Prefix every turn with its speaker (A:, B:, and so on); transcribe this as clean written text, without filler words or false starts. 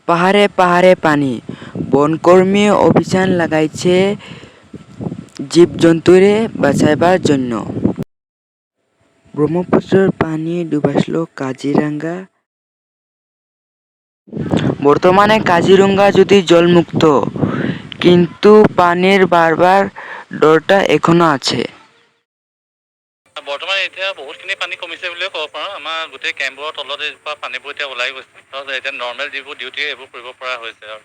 A: পাহাড়ে পাহাড়ে পানি, বনকর্মী অভিযান লাগাইছে জীবজন্তুরে বাঁচাইবার জন্য। ব্রহ্মপুত্রের পানি ডুবাইল কাজিরাঙ্গা। বর্তমানে কাজিরঙা যদি জলমুক্ত, কিন্তু পানির বাড়বাৰ ডৰটা এখনো আছে।
B: বৰ্তমান এতিয়া বহুতখিনি পানী কমিছে বুলিয়ে ক'ব পাৰোঁ। আমাৰ গোটেই কেম্পবোৰৰ তলত পৰা পানীবোৰ এতিয়া ওলাই গৈছে। এতিয়া নৰ্মেল যিবোৰ ডিউটি এইবোৰ কৰিব পৰা হৈছে আৰু।